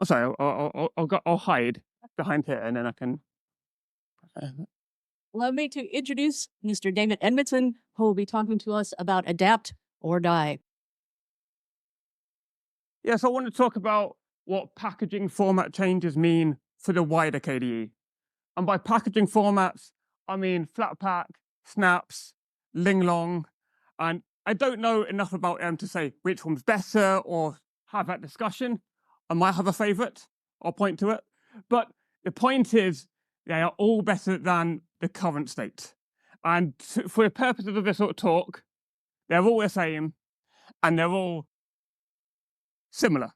Oh, sorry, I'll hide behind here and then I can. Allow me to introduce Mr. David Edmondson, who will be talking to us about adapt or die. Yes, I want to talk about what packaging format changes mean for the wider KDE. And by packaging formats, I mean Flatpak, Snaps, Linglong, and I don't know enough about them to say which one's better or have that discussion. I might have a favorite, I'll point to it. But the point is, they are all better than the current state. And for the purposes of this sort of talk, they're all the same and they're all similar,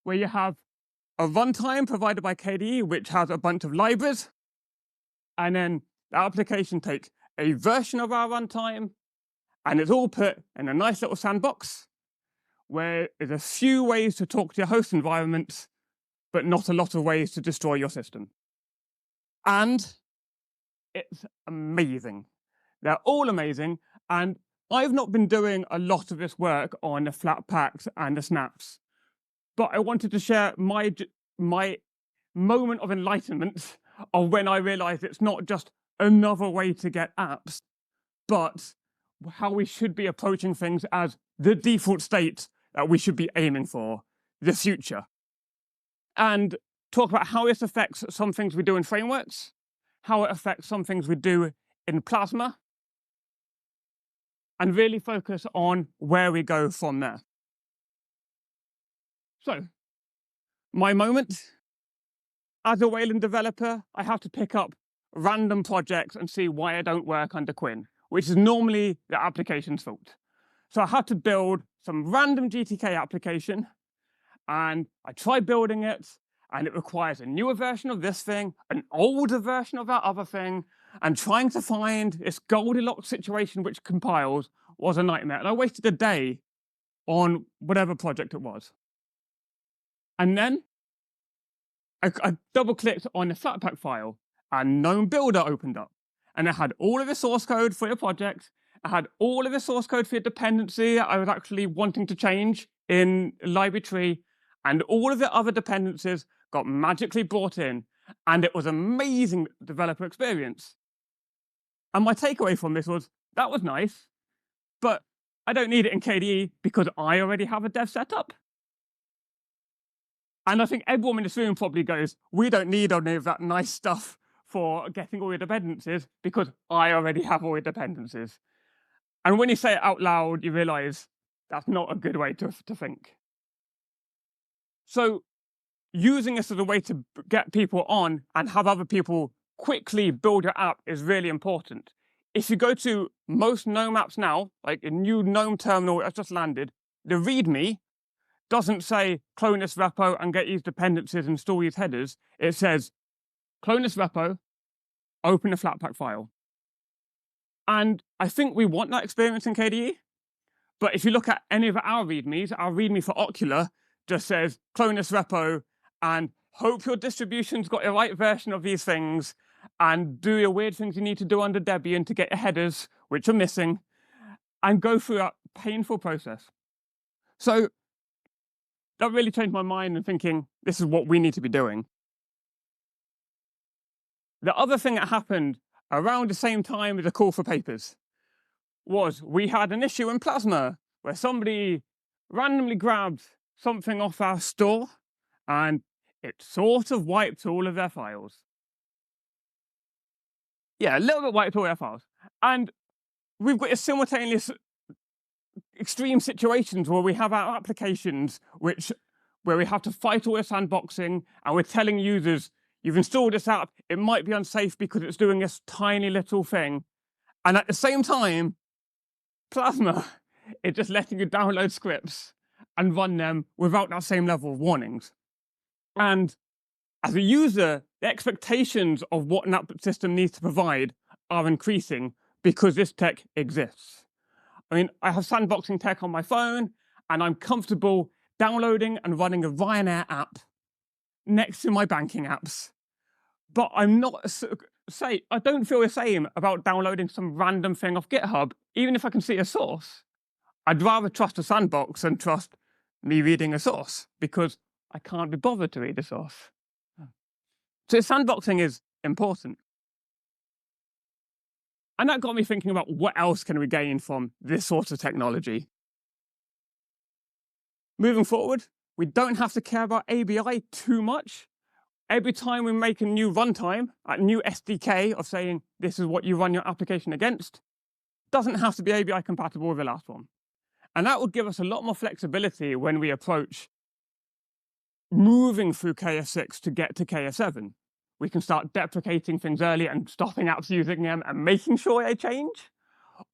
where you have a runtime provided by KDE, which has a bunch of libraries, and then the application takes a version of our runtime, and it's all put in a nice little sandbox, where there's a few ways to talk to your host environment, but not a lot of ways to destroy your system. And it's amazing. They're all amazing, and I've not been doing a lot of this work on the Flatpaks and the Snaps, but I wanted to share my moment of enlightenment of when I realized it's not just another way to get apps, but how we should be approaching things as the default state that we should be aiming for, the future. And talk about how this affects some things we do in frameworks, how it affects some things we do in Plasma, and really focus on where we go from there. So, my moment. As a Wayland developer, I have to pick up random projects and see why I don't work under Quinn, which is normally the application's fault. So I had to build some random GTK application, and I tried building it, and it requires a newer version of this thing, an older version of that other thing, and trying to find this Goldilocks situation which compiles was a nightmare. And I wasted a day on whatever project it was. And then I double-clicked on the Flatpak file, and GNOME Builder opened up. And it had all of the source code for your project. It had all of the source code for your dependency I was actually wanting to change in library tree. And all of the other dependencies got magically brought in. And it was an amazing developer experience. And my takeaway from this was, that was nice, but I don't need it in KDE because I already have a dev setup. And I think everyone in this room probably goes, we don't need any of that nice stuff for getting all your dependencies because I already have all your dependencies. And when you say it out loud, you realize that's not a good way to think. So using this as a way to get people on and have other people quickly build your app is really important. If you go to most GNOME apps now, like a new GNOME terminal that's just landed, the README doesn't say clone this repo and get these dependencies and store these headers. It says clone this repo, open the Flatpak file. And I think we want that experience in KDE. But if you look at any of our README for Ocular just says clone this repo and hope your distribution's got the right version of these things and do your weird things you need to do under Debian to get your headers, which are missing, and go through that painful process. So that really changed my mind in thinking this is what we need to be doing. The other thing that happened around the same time as the call for papers was we had an issue in Plasma where somebody randomly grabbed something off our store and it sort of wiped all of their files. Yeah, a little bit wiped all their files. And we've got a simultaneous extreme situations where we have our applications where we have to fight all this sandboxing and we're telling users, you've installed this app, it might be unsafe because it's doing this tiny little thing. And at the same time, Plasma is just letting you download scripts and run them without that same level of warnings. And as a user, the expectations of what an app system needs to provide are increasing because this tech exists. I mean, I have sandboxing tech on my phone, and I'm comfortable downloading and running a Ryanair app next to my banking apps. But I'm not, I don't feel the same about downloading some random thing off GitHub, even if I can see a source. I'd rather trust a sandbox than trust me reading a source, because I can't be bothered to read the source. So sandboxing is important. And that got me thinking about what else can we gain from this sort of technology. Moving forward, we don't have to care about ABI too much. Every time we make a new runtime, a new SDK of saying this is what you run your application against, doesn't have to be ABI compatible with the last one. And that would give us a lot more flexibility when we approach moving through KS6 to get to KS7. We can start deprecating things early and stopping apps using them and making sure they change.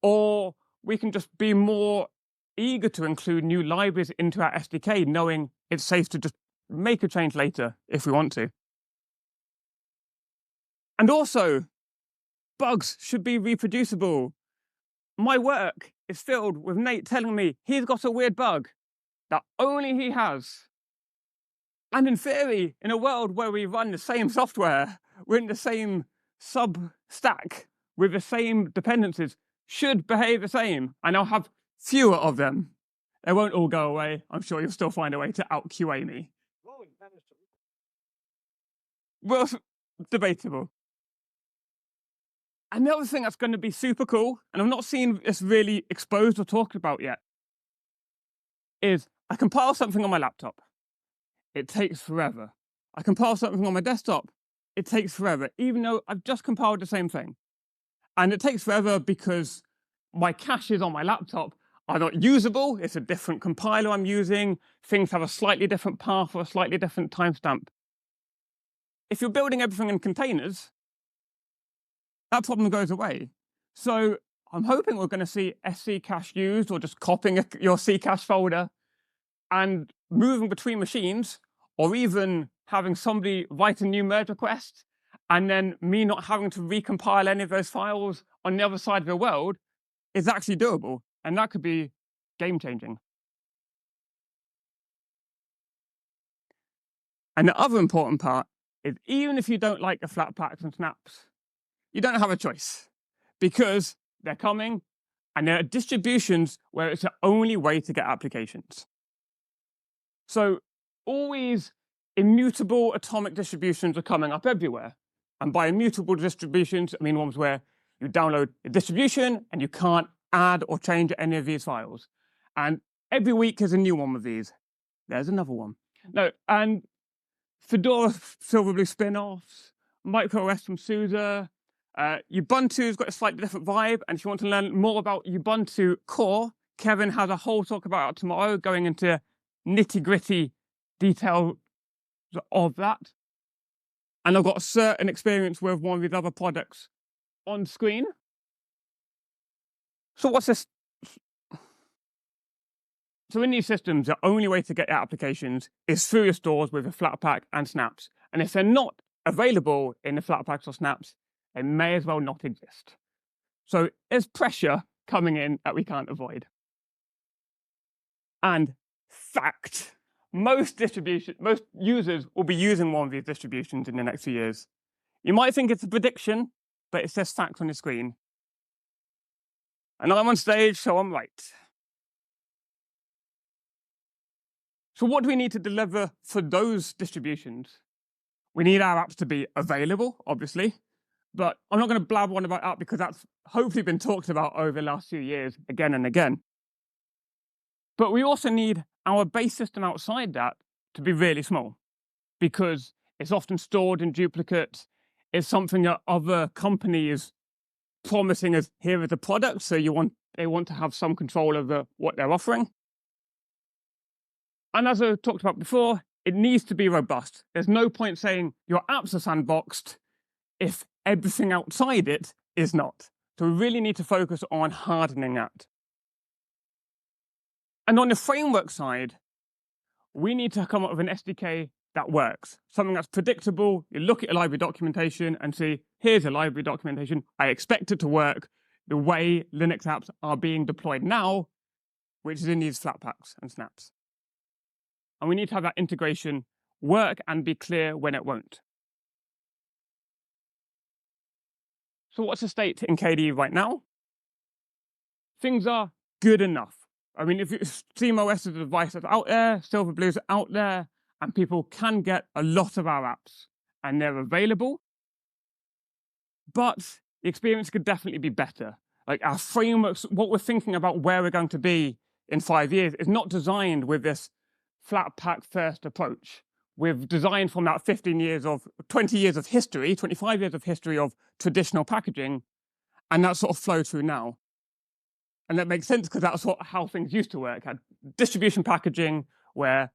Or we can just be more eager to include new libraries into our SDK, knowing it's safe to just make a change later if we want to. And also, bugs should be reproducible. My work is filled with Nate telling me he's got a weird bug that only he has. And in theory, in a world where we run the same software, we're in the same sub-stack with the same dependencies, should behave the same, and I'll have fewer of them. They won't all go away. I'm sure you'll still find a way to out-QA me. Well, debatable. And the other thing that's going to be super cool, and I'm not seeing this really exposed or talked about yet, is I compile something on my laptop. It takes forever. I compile something on my desktop. It takes forever, even though I've just compiled the same thing. And it takes forever because my caches on my laptop are not usable. It's a different compiler I'm using. Things have a slightly different path or a slightly different timestamp. If you're building everything in containers, that problem goes away. So I'm hoping we're going to see SC cache used, or just copying your C cache folder and moving between machines, or even having somebody write a new merge request and then me not having to recompile any of those files on the other side of the world is actually doable. And that could be game-changing. And the other important part is, even if you don't like the Flatpaks and snaps, you don't have a choice, because they're coming and there are distributions where it's the only way to get applications. So always immutable atomic distributions are coming up everywhere. And by immutable distributions, I mean ones where you download a distribution and you can't add or change any of these files. And every week is a new one of these. There's another one. No, and Fedora Silverblue spin-offs, MicroOS from SUSE. Ubuntu's got a slightly different vibe. And if you want to learn more about Ubuntu core, Kevin has a whole talk about it tomorrow, going into nitty-gritty detail of that. And I've got a certain experience with one of these other products on screen. So what's this? So in these systems, the only way to get your applications is through your stores with a Flatpak and snaps. And if they're not available in the Flatpaks or snaps, they may as well not exist. So there's pressure coming in that we can't avoid. And fact, most users will be using one of these distributions in the next few years. You might think it's a prediction, but it says fact on the screen. And I'm on stage, so I'm right. So what do we need to deliver for those distributions? We need our apps to be available, obviously, but I'm not going to blab on about that because that's hopefully been talked about over the last few years again and again. But we also need our base system outside that to be really small, because it's often stored in duplicate. It's something that other companies promising as, here is the product, so they want to have some control over what they're offering. And as I talked about before, it needs to be robust. There's no point saying your apps are sandboxed if everything outside it is not. So we really need to focus on hardening that. And on the framework side, we need to come up with an SDK that works, something that's predictable. You look at your library documentation and see, here's a library documentation. I expect it to work the way Linux apps are being deployed now, which is in these Flatpaks and snaps. And we need to have that integration work and be clear when it won't. So what's the state in KDE right now? Things are good enough. I mean, if SteamOS is a device that's out there, Silverblue's out there, and people can get a lot of our apps, and they're available, but the experience could definitely be better. Like our frameworks, what we're thinking about where we're going to be in 5 years is not designed with this Flatpak first approach. We've designed from that 20 years of history, 25 years of history of traditional packaging, and that sort of flow through now. And that makes sense because that's how things used to work. Had distribution packaging where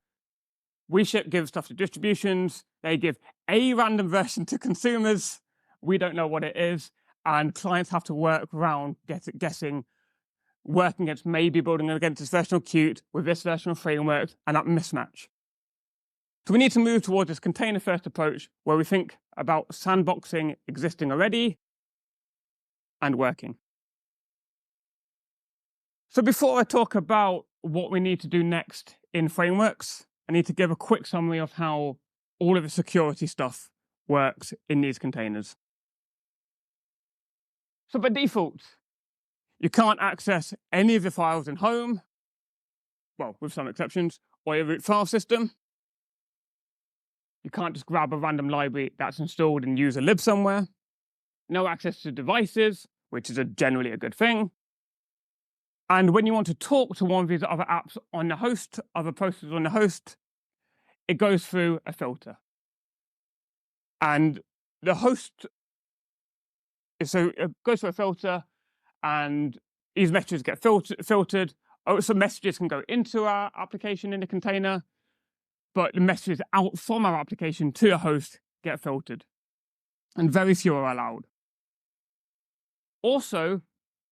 we give stuff to distributions, they give a random version to consumers, we don't know what it is, and clients have to work around guessing, working against maybe building against this version of Qt with this version of framework, and that mismatch. So we need to move towards this container-first approach where we think about sandboxing existing already and working. So before I talk about what we need to do next in frameworks, I need to give a quick summary of how all of the security stuff works in these containers. So by default, you can't access any of the files in home, well, with some exceptions, or your root file system. You can't just grab a random library that's installed and use a lib somewhere. No access to devices, which is generally a good thing. And when you want to talk to one of these other apps on the host, other processes on the host, it goes through a filter. And the host, so it goes through a filter, and these messages get filtered. Some messages can go into our application in the container, but the messages out from our application to the host get filtered. And very few are allowed. Also,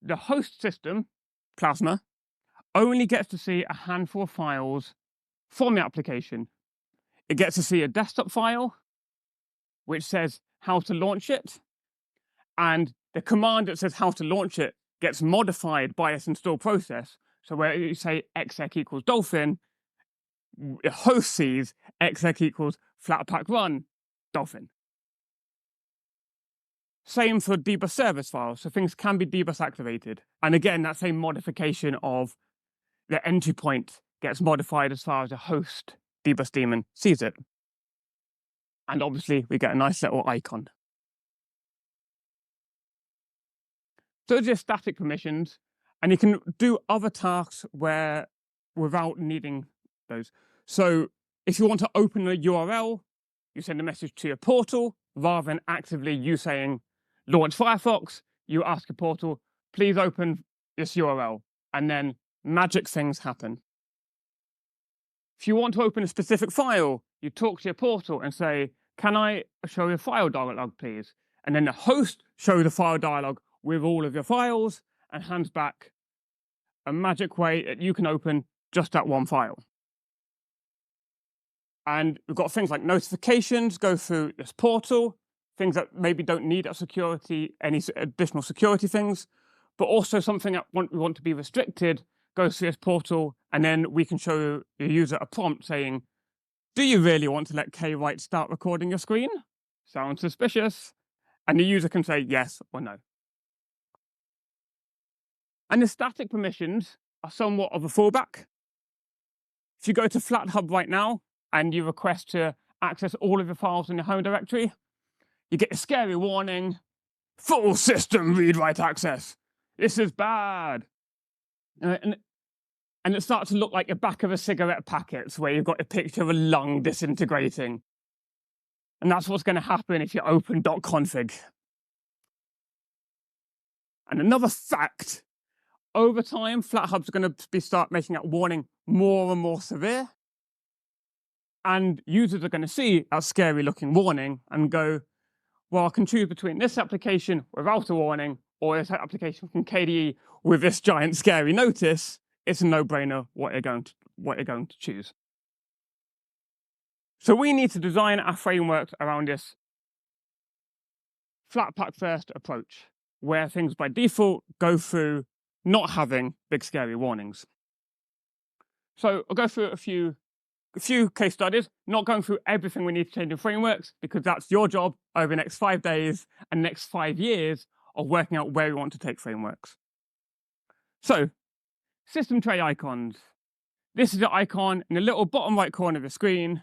the host system, Plasma, only gets to see a handful of files from the application. It gets to see a desktop file, which says how to launch it, and the command that says how to launch it gets modified by its install process. So where you say exec equals dolphin, the host sees exec equals Flatpak run dolphin. Same for dbus service files, so things can be dbus activated. And again, that same modification of the entry point gets modified as far as the host dbus daemon sees it. And obviously, we get a nice little icon. So those are static permissions, and you can do other tasks without needing those. So if you want to open a URL, you send a message to your portal rather than actively you saying, launch Firefox, you ask your portal, please open this URL, and then magic things happen. If you want to open a specific file, you talk to your portal and say, can I show you a file dialog, please? And then the host shows the file dialog with all of your files and hands back a magic way that you can open just that one file. And we've got things like notifications go through this portal, things that maybe don't need any additional security things, but also something that we want to be restricted goes through this portal, and then we can show the user a prompt saying, do you really want to let kwrite start recording your screen? Sounds suspicious. And the user can say yes or no. And the static permissions are somewhat of a fallback. If you go to FlatHub right now and you request to access all of the files in your home directory, you get a scary warning, full system read-write access. This is bad. And it starts to look like the back of a cigarette packet where you've got a picture of a lung disintegrating. And that's what's going to happen if you open .config. And another fact, over time, FlatHub's going to start making that warning more and more severe. And users are going to see that scary looking warning and go, well, I can choose between this application without a warning or this application from KDE with this giant scary notice. It's a no-brainer what you're going to choose. So we need to design our frameworks around this Flatpak first approach, where things by default go through not having big scary warnings. So I'll go through a few case studies, not going through everything we need to change in frameworks, because that's your job over the next 5 days and next 5 years of working out where we want to take frameworks. So, system tray icons. This is the icon in the little bottom right corner of the screen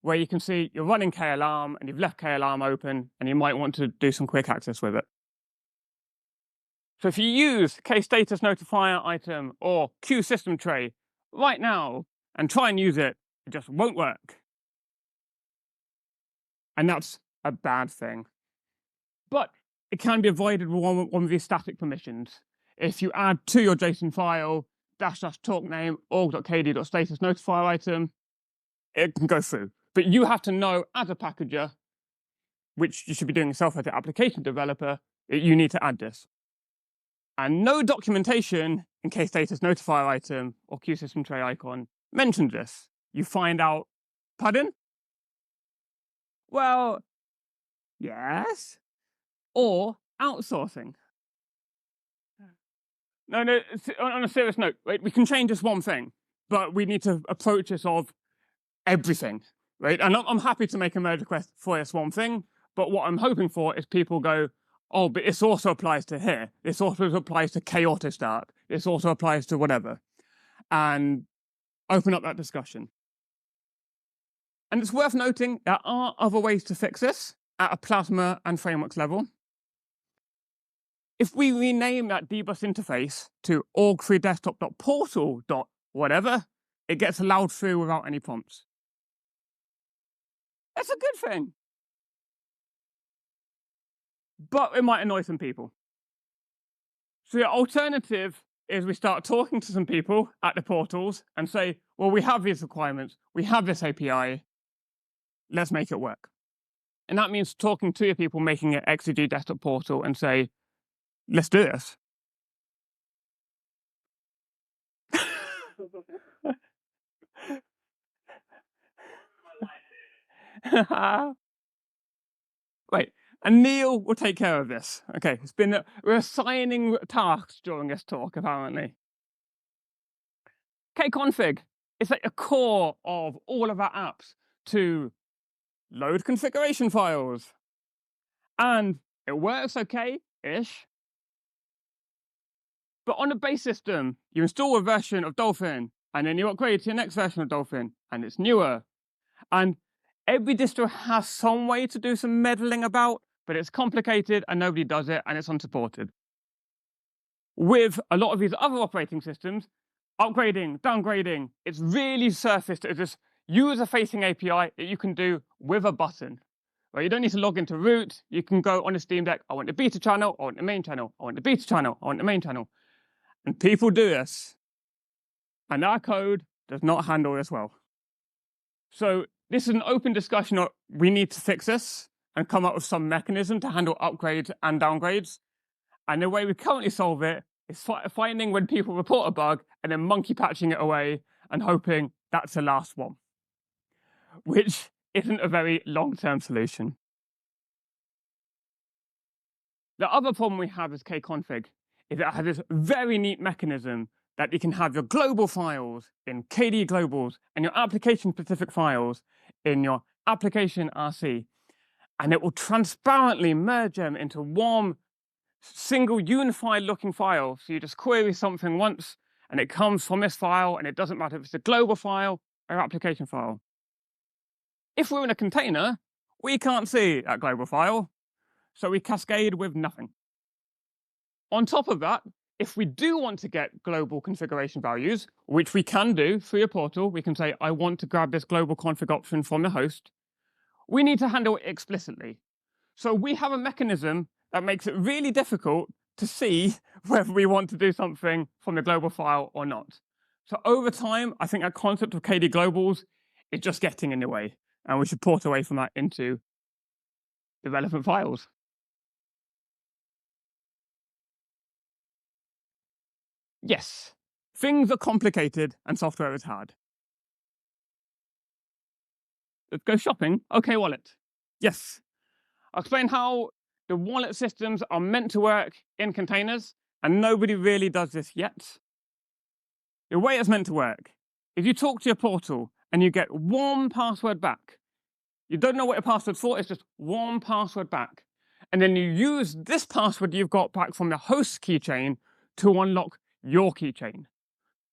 where you can see you're running kalarm and you've left kalarm open and you might want to do some quick access with it. So if you use kstatus notifier item or qsystem tray right now and try and use it, it just won't work. And that's a bad thing. But it can be avoided with one of these static permissions. If you add to your JSON file --talk name org.kde.status notifier item, it can go through. But you have to know as a packager, which you should be doing yourself as an application developer, that you need to add this. And no documentation in kstatus notifier item or qsystem tray icon mentions this. You find out, pardon? Well, yes. Or outsourcing. No, on a serious note, right, we can change this one thing, but we need to approach this of everything, right? And I'm happy to make a merge request for this one thing, but what I'm hoping for is people go, oh, but this also applies to here. This also applies to k-autostart. This also applies to whatever. And open up that discussion. And it's worth noting there are other ways to fix this at a Plasma and frameworks level. If we rename that dbus interface to org3desktop.portal.whatever, it gets allowed through without any prompts. That's a good thing. But it might annoy some people. So the alternative is we start talking to some people at the portals and say, well, we have these requirements, we have this API, let's make it work. And that means talking to your people, making it XEG desktop portal and say, let's do this. Wait, and Neil will take care of this. Okay, we're assigning tasks during this talk, apparently. kconfig is like a core of all of our apps to load configuration files. And it works okay-ish. But on a base system, you install a version of Dolphin, and then you upgrade to your next version of Dolphin, and it's newer. And every distro has some way to do some meddling about, but it's complicated and nobody does it, and it's unsupported. With a lot of these other operating systems, upgrading, downgrading, it's really surfaced as this user-facing API that you can do with a button. Well, you don't need to log into root. You can go on a Steam Deck, I want the beta channel, I want the main channel, I want the beta channel, I want the main channel. And people do this. And our code does not handle this well. So this is an open discussion of we need to fix this and come up with some mechanism to handle upgrades and downgrades. And the way we currently solve it is finding when people report a bug and then monkey patching it away and hoping that's the last one, which isn't a very long-term solution. The other problem we have with kconfig is that it has this very neat mechanism that you can have your global files in KDE globals and your application-specific files in your application RC. And it will transparently merge them into one single unified looking file. So you just query something once and it comes from this file, and it doesn't matter if it's a global file or application file. If we're in a container, we can't see that global file, so we cascade with nothing. On top of that, if we do want to get global configuration values, which we can do through your portal, we can say, I want to grab this global config option from the host. We need to handle it explicitly. So we have a mechanism that makes it really difficult to see whether we want to do something from the global file or not. So over time, I think that concept of KDE globals is just getting in the way, and we should port away from that into the relevant files. Yes, things are complicated and software is hard. Let's go shopping. OK Wallet. Yes. I'll explain how the wallet systems are meant to work in containers, and nobody really does this yet. The way it's meant to work is you talk to your portal and you get one password back. You don't know what your password's for, it's just one password back. And then you use this password you've got back from the host keychain to unlock your keychain.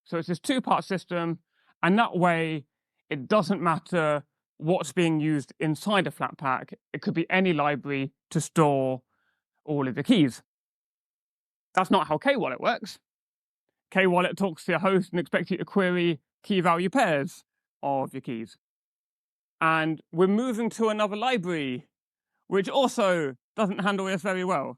So it's this two-part system, and that way it doesn't matter what's being used inside a Flatpak. It could be any library to store all of the keys. That's not how K-Wallet works. K-Wallet talks to your host and expects you to query key value pairs of your keys. And we're moving to another library, which also doesn't handle this very well.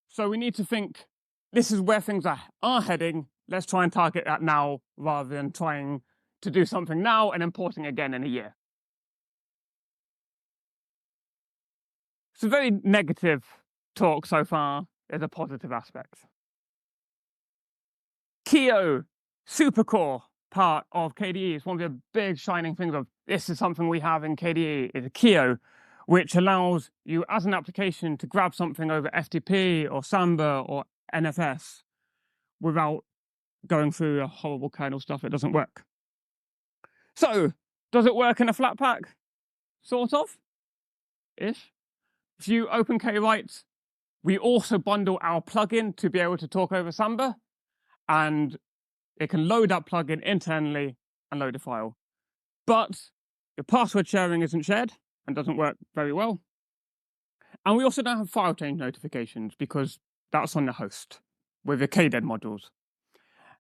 So we need to think, this is where things are heading. Let's try and target that now rather than trying to do something now and importing again in a year. It's a very negative talk so far. There's a positive aspect. Keo, super core part of KDE. It's one of the big shining things of this is something we have in KDE, is a Keo, which allows you as an application to grab something over FTP or Samba or NFS without going through a horrible kernel stuff. It doesn't work. So, does it work in a Flatpak? Sort of, ish. If you open Kwrite, we also bundle our plugin to be able to talk over Samba, and it can load that plugin internally and load a file. But your password sharing isn't shared and doesn't work very well. And we also don't have file change notifications because that's on the host with the KDE modules.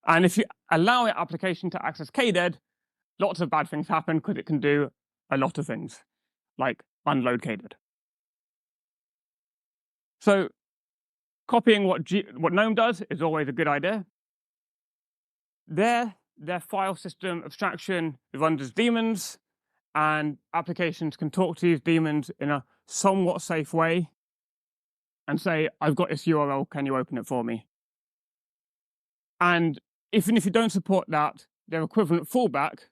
And if you allow your application to access KDE, lots of bad things happen because it can do a lot of things, like unload KDE. So copying what GNOME does is always a good idea. Their file system abstraction runs as daemons, and applications can talk to these daemons in a somewhat safe way and say, I've got this URL, can you open it for me? And even if you don't support that, their equivalent fallback,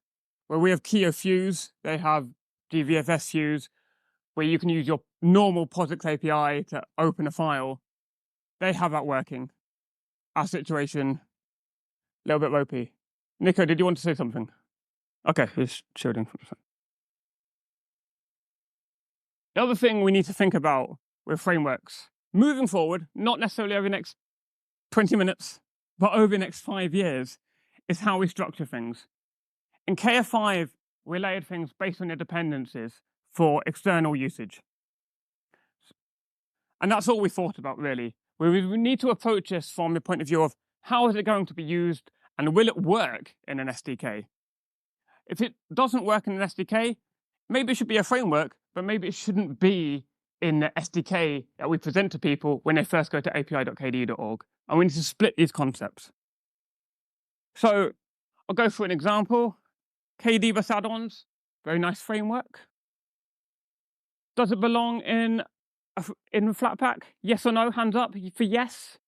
where we have Keo Fuse, they have GVFS Fuse, where you can use your normal POSIX API to open a file. They have that working. Our situation, a little bit ropey. Nico, did you want to say something? Okay, he's shielding from the sun. The other thing we need to think about with frameworks, moving forward, not necessarily over the next 20 minutes, but over the next 5 years, is how we structure things. In KF5, we layered things based on their dependencies for external usage. And that's all we thought about, really. We need to approach this from the point of view of how is it going to be used and will it work in an SDK? If it doesn't work in an SDK, maybe it should be a framework, but maybe it shouldn't be in the SDK that we present to people when they first go to api.kde.org. And we need to split these concepts. So I'll go through an example. KDBus add-ons, very nice framework. Does it belong in Flatpak? Yes or no? Hands up for yes.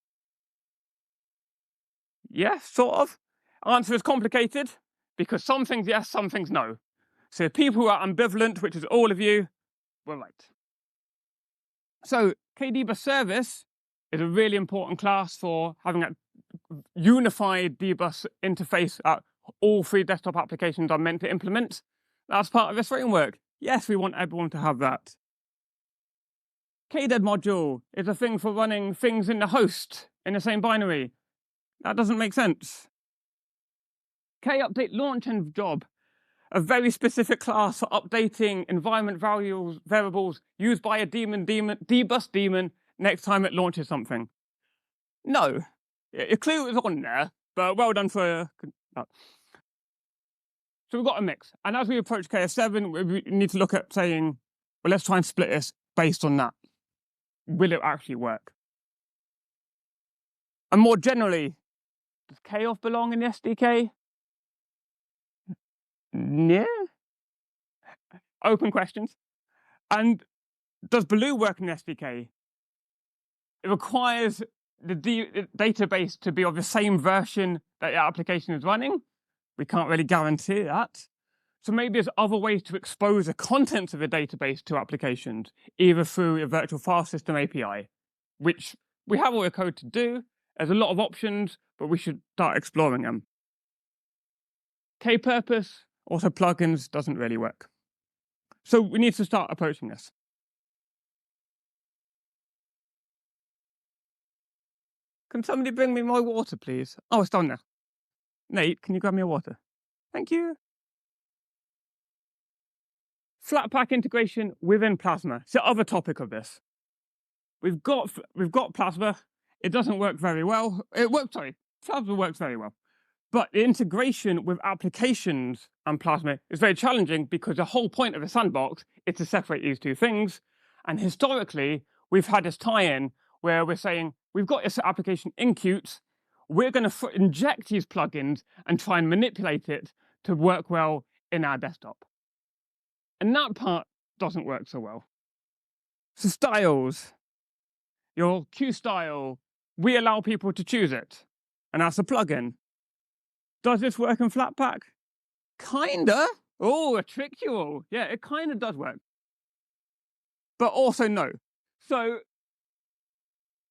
Yes, sort of. Answer is complicated because some things yes, some things no. So people who are ambivalent, which is all of you, were right. So KDBus service is a really important class for having a unified dbus interface that all 3 desktop applications are meant to implement. That's part of this framework. Yes, we want everyone to have that. KDE module is a thing for running things in the host in the same binary. That doesn't make sense. K-update launch and job, a very specific class for updating environment variables used by a dbus daemon next time it launches something. No, it's clear it was on there, but well done for. No. So we've got a mix, and as we approach KF7, we need to look at saying, well, let's try and split this based on that. Will it actually work? And more generally, does KOF belong in the SDK? Yeah. Open questions. And does Baloo work in the SDK? It requires the database to be of the same version that your application is running. We can't really guarantee that. So maybe there's other ways to expose the contents of a database to applications, either through a virtual file system API, which we have all the code to do. There's a lot of options, but we should start exploring them. K-purpose, also plugins, doesn't really work. So we need to start approaching this. Can somebody bring me my water, please? Oh, it's down there. Nate, can you grab me a water? Thank you. Flatpak integration within Plasma. It's the other topic of this. We've got Plasma. It doesn't work very well. Plasma works very well. But the integration with applications and Plasma is very challenging because the whole point of a sandbox is to separate these two things. And historically, we've had this tie-in where we're saying, we've got this application in Qt, we're going to inject these plugins and try and manipulate it to work well in our desktop. And that part doesn't work so well. So styles, your Q style, we allow people to choose it. And that's a plugin. Does this work in Flatpak? Kinda. Oh, I tricked you all. Yeah, it kind of does work. But also no. So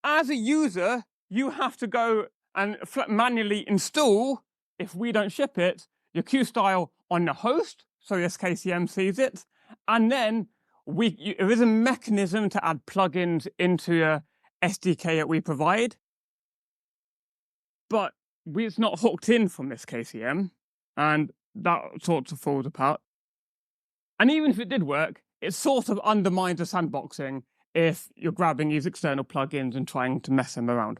as a user, you have to go and manually install, if we don't ship it, your Q style on the host, so this KCM sees it, and then there is a mechanism to add plugins into a SDK that we provide, but it's not hooked in from this KCM, and that sort of falls apart. And even if it did work, it sort of undermines the sandboxing if you're grabbing these external plugins and trying to mess them around.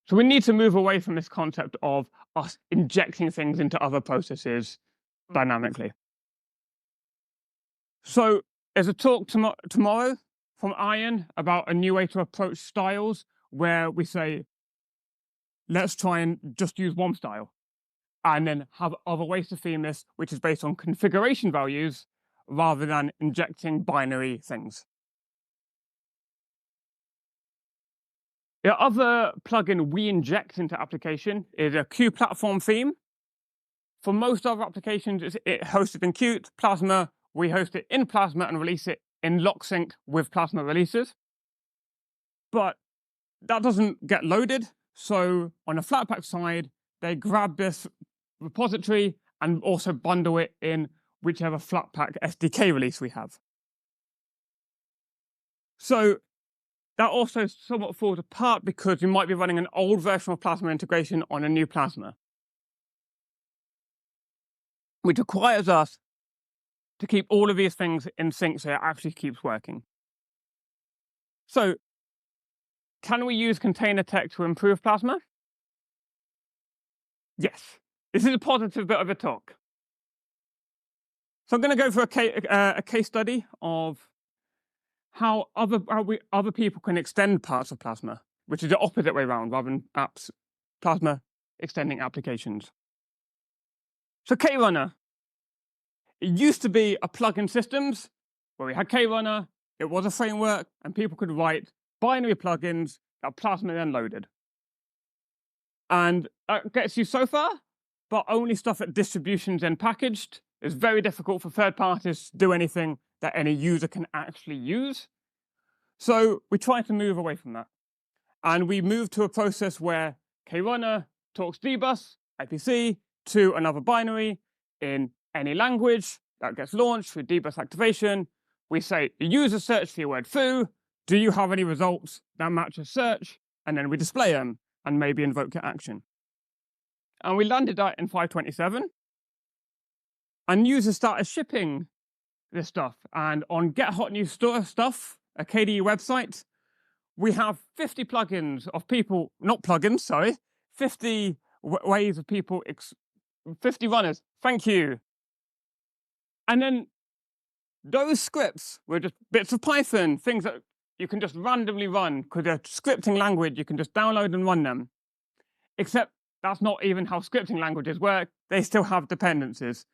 So we need to move away from this concept of us injecting things into other processes dynamically. So there's a talk tomorrow from Ian about a new way to approach styles where we say, let's try and just use one style and then have other ways to theme this, which is based on configuration values rather than injecting binary things. The other plugin we inject into application is a Q platform theme. For most other applications, it's hosted in Qt. Plasma, we host it in Plasma and release it in lock sync with Plasma releases. But that doesn't get loaded. So on the Flatpak side, they grab this repository and also bundle it in whichever Flatpak SDK release we have. So that also somewhat falls apart because you might be running an old version of Plasma integration on a new Plasma, which requires us to keep all of these things in sync so it actually keeps working. So can we use container tech to improve Plasma? Yes. This is a positive bit of a talk. So I'm going to go for a case study of how other people can extend parts of Plasma, which is the opposite way around, rather than Plasma extending applications. So KRunner. It used to be a plugin systems where we had KRunner, it was a framework, and people could write binary plugins that Plasma then loaded. And that gets you so far, but only stuff that distributions then packaged. It's very difficult for third parties to do anything that any user can actually use. So we try to move away from that. And we move to a process where KRunner talks dbus, IPC, to another binary in any language that gets launched through dbus activation. We say, the user search for your word foo. Do you have any results that match a search? And then we display them and maybe invoke get action. And we landed that in 5.27. And users started shipping this stuff. And on Get Hot New Stuff, a KDE website, we have 50 plugins of people, not plugins, sorry, 50 ways of people, 50 runners, thank you. And then those scripts were just bits of Python, things that you can just randomly run because they're scripting language, you can just download and run them. Except that's not even how scripting languages work, they still have dependencies.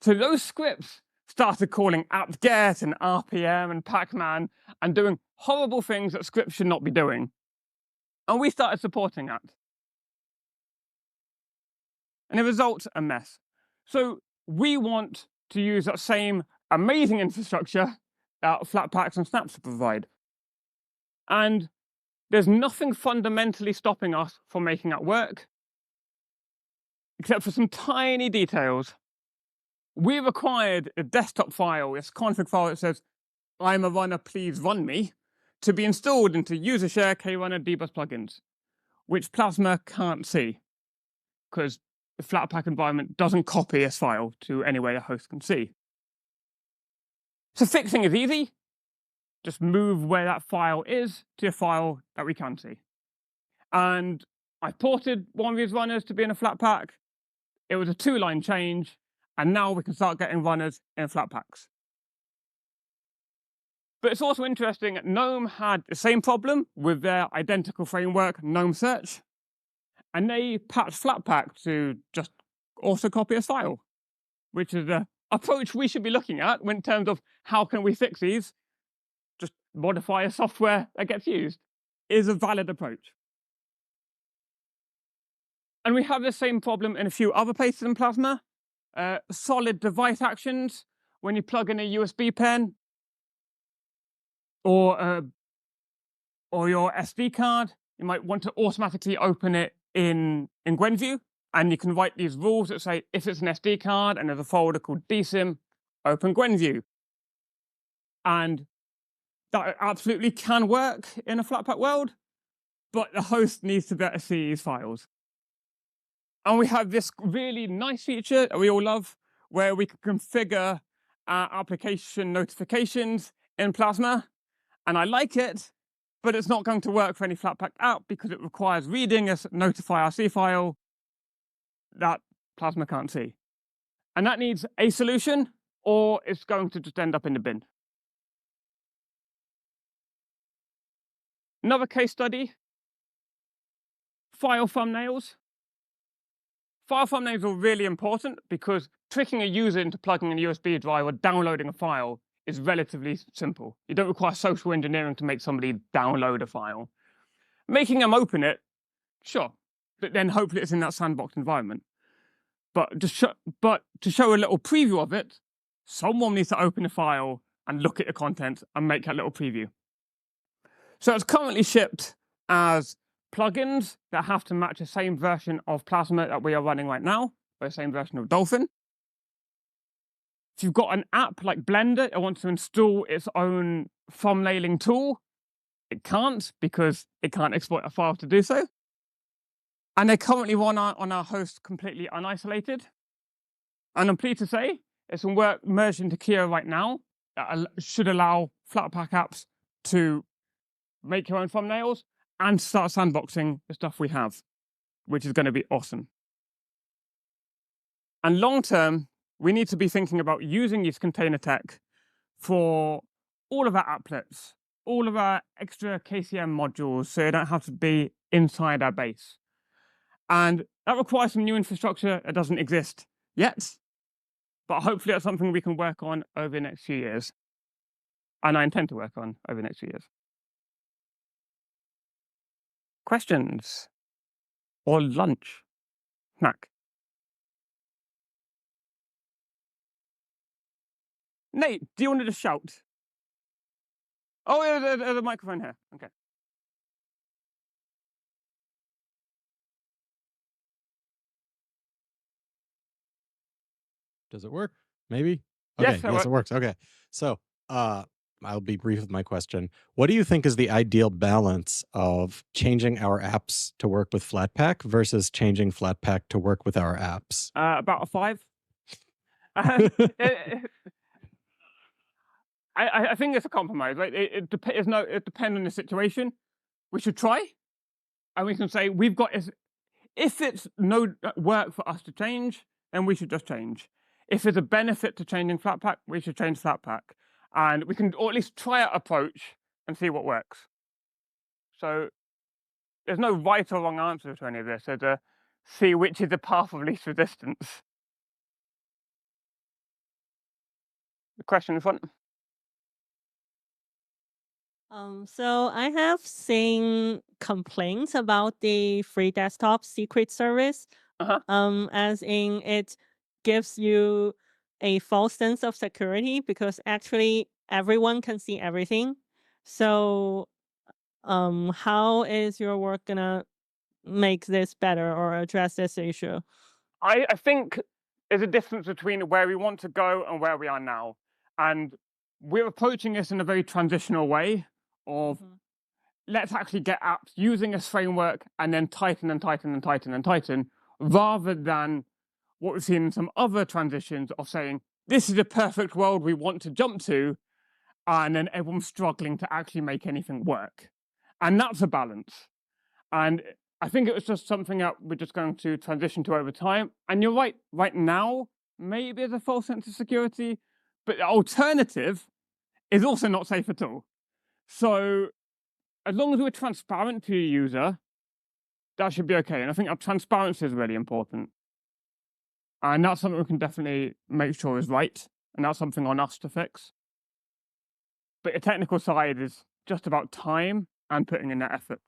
So those scripts started calling apt-get and RPM and pacman and doing horrible things that scripts should not be doing. And we started supporting that. And the result's a mess. So we want to use that same amazing infrastructure that Flatpaks and Snaps provide. And there's nothing fundamentally stopping us from making that work, except for some tiny details. We required a desktop file, this config file that says, I'm a runner, please run me, to be installed into user share KRunner dbus plugins, which Plasma can't see, because the Flatpak environment doesn't copy this file to anywhere the host can see. So fixing is easy. Just move where that file is to a file that we can see. And I ported one of these runners to be in a Flatpak. It was a 2-line change, and now we can start getting runners in Flatpaks. But it's also interesting that GNOME had the same problem with their identical framework, GNOME Search, and they patched Flatpak to just also copy a file, which is the approach we should be looking at in terms of how can we fix these. Just modify a software that gets used is a valid approach. And we have the same problem in a few other places in Plasma. Solid device actions, when you plug in a USB pen or your SD card, you might want to automatically open it in GwenView, and you can write these rules that say if it's an SD card and there's a folder called dsim, open GwenView. And that absolutely can work in a Flatpak world, but the host needs to be able to see these files. And we have this really nice feature that we all love, where we can configure our application notifications in Plasma. And I like it, but it's not going to work for any Flatpak app because it requires reading a notify RC file that Plasma can't see. And that needs a solution, or it's going to just end up in the bin. Another case study, file thumbnails. File thumbnails are really important because tricking a user into plugging in a USB drive or downloading a file is relatively simple. You don't require social engineering to make somebody download a file. Making them open it, sure, but then hopefully it's in that sandbox environment. But to show a little preview of it, someone needs to open the file and look at the content and make that little preview. So it's currently shipped as plugins that have to match the same version of Plasma that we are running right now, or the same version of Dolphin. If you've got an app like Blender that wants to install its own thumbnailing tool, it can't because it can't export a file to do so. And they currently run on our host completely unisolated. And I'm pleased to say there's some work merged into Kia right now that should allow Flatpak apps to make your own thumbnails and start sandboxing the stuff we have, which is going to be awesome. And long term, we need to be thinking about using this container tech for all of our applets, all of our extra KCM modules, so they don't have to be inside our base. And that requires some new infrastructure that doesn't exist yet, but hopefully that's something we can work on over the next few years. And I intend to work on over the next few years. Questions? Or lunch? Snack? Nate, do you want to just shout? Oh, there's a microphone here. Okay. Does it work? Maybe? Okay, Yes, it works. Okay. So I'll be brief with my question. What do you think is the ideal balance of changing our apps to work with Flatpak versus changing Flatpak to work with our apps? About a 5. I think it's a compromise, right? It depends on the situation. We should try, and we can say we've got. If it's no work for us to change, then we should just change. If there's a benefit to changing Flatpak, we should change Flatpak, and we can, or at least try our approach and see what works. So there's no right or wrong answer to any of this. There's a see which is the path of least resistance. The question in front. So I have seen complaints about the free desktop secret service. As in it gives you a false sense of security because actually everyone can see everything. So how is your work gonna make this better or address this issue? I think there's a difference between where we want to go and where we are now. And we're approaching this in a very transitional way of let's actually get apps using this framework and then tighten and tighten and tighten and tighten, rather than what we've seen in some other transitions of saying, this is the perfect world we want to jump to, and then everyone's struggling to actually make anything work. And that's a balance. And I think it was just something that we're just going to transition to over time. And you're right now, maybe there's a false sense of security, but the alternative is also not safe at all. So as long as we're transparent to your user, that should be okay. And I think our transparency is really important. And that's something we can definitely make sure is right. And that's something on us to fix. But the technical side is just about time and putting in that effort.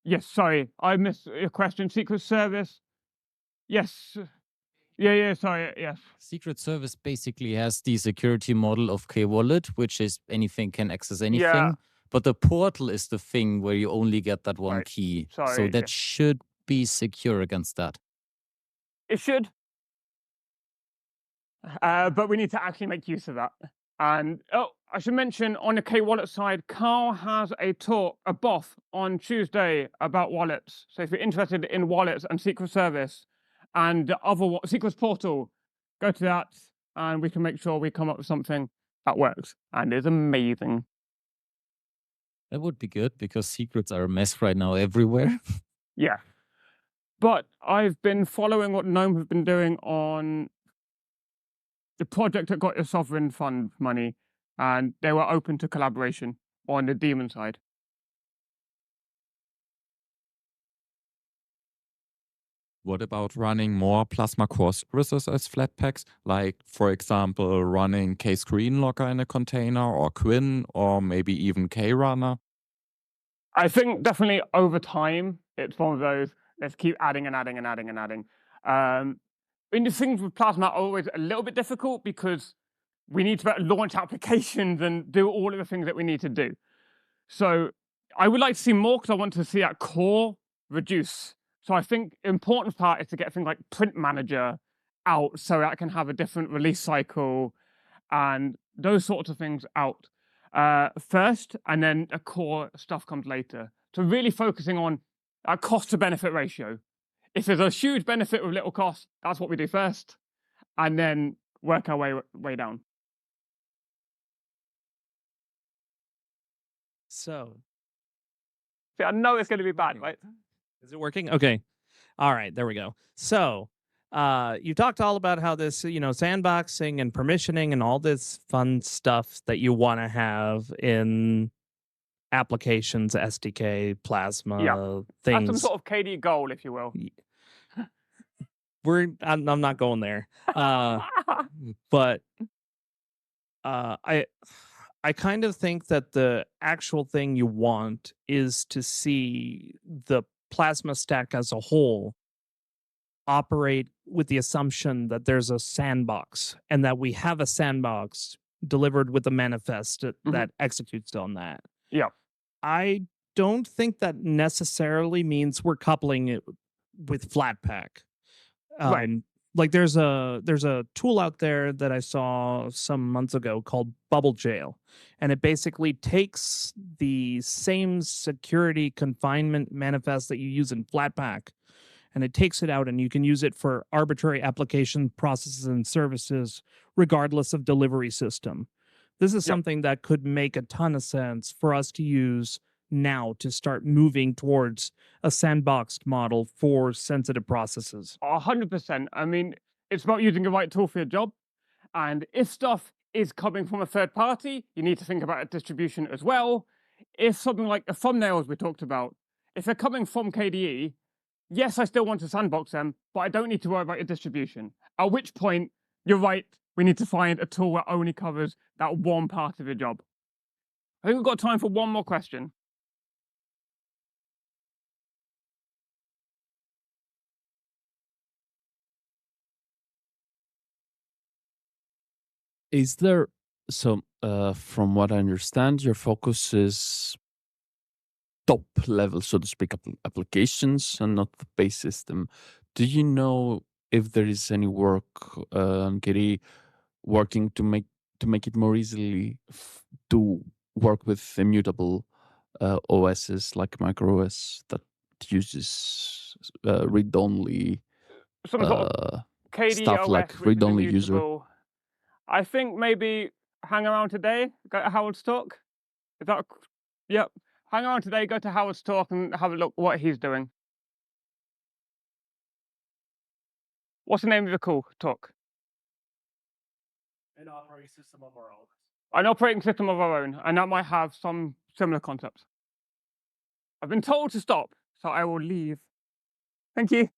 Yes, sorry, I missed your question. Secret service. Yes. Yeah, sorry, yes. Secret service basically has the security model of K-Wallet, which is anything can access anything. Yeah. But the portal is the thing where you only get that one Right. key. So Sorry, that yes. should be secure against that. It should. But we need to actually make use of that. And I should mention on the K-Wallet side, Carl has a talk, a BOF on Tuesday about wallets. So if you're interested in wallets and Secret Service and the other Secret Portal, go to that and we can make sure we come up with something that works and is amazing. That would be good because secrets are a mess right now everywhere. Yeah. But I've been following what GNOME have been doing on the project that got your sovereign fund money, and they were open to collaboration on the daemon side. What about running more Plasma core services as Flatpaks? Like, for example, running kscreenlocker in a container or Quinn or maybe even krunner? I think definitely over time, it's one of those, let's keep adding and adding and adding and adding. And the things with Plasma are always a little bit difficult because we need to launch applications and do all of the things that we need to do. So I would like to see more because I want to see that core reduce. So I think the important part is to get things like Print Manager out so that I can have a different release cycle and those sorts of things out first, and then the core stuff comes later. So really focusing on a cost to benefit ratio. If there's a huge benefit with little cost, that's what we do first, and then work our way down. So, See, I know it's going to be bad, right? is it working? Okay. All right, there we go. So, you talked all about how this, sandboxing and permissioning and all this fun stuff that you want to have in applications, SDK, Plasma, That's things. some sort of KDE goal, if you will. I'm not going there. But I kind of think that the actual thing you want is to see the Plasma stack as a whole operate with the assumption that there's a sandbox and that we have a sandbox delivered with a manifest that executes on that. Yeah. I don't think that necessarily means we're coupling it with Flatpak. Right. Like there's a tool out there that I saw some months ago called Bubble Jail, and it basically takes the same security confinement manifest that you use in Flatpak, and it takes it out, and you can use it for arbitrary application processes and services regardless of delivery system. This is something that could make a ton of sense for us to use now to start moving towards a sandboxed model for sensitive processes. 100%. I mean, it's about using the right tool for your job. And if stuff is coming from a third party, you need to think about a distribution as well. If something like the thumbnails we talked about, if they're coming from KDE, yes, I still want to sandbox them, but I don't need to worry about your distribution. At which point, you're right, we need to find a tool that only covers that one part of your job. I think we've got time for one more question. Is there, from what I understand, your focus is top level, so to speak, applications and not the base system. Do you know if there is any work on KDE working to make it more easily to work with immutable OSs like macOS that uses read-only some sort of KDE stuff OS, like which is read-only user. immutable. I think maybe hang around today, go to Howard's talk. Is that? Yep. Hang around today, go to Howard's talk and have a look what he's doing. What's the name of the cool talk? An operating system of our own. An operating system of our own, and that might have some similar concepts. I've been told to stop, so I will leave. Thank you.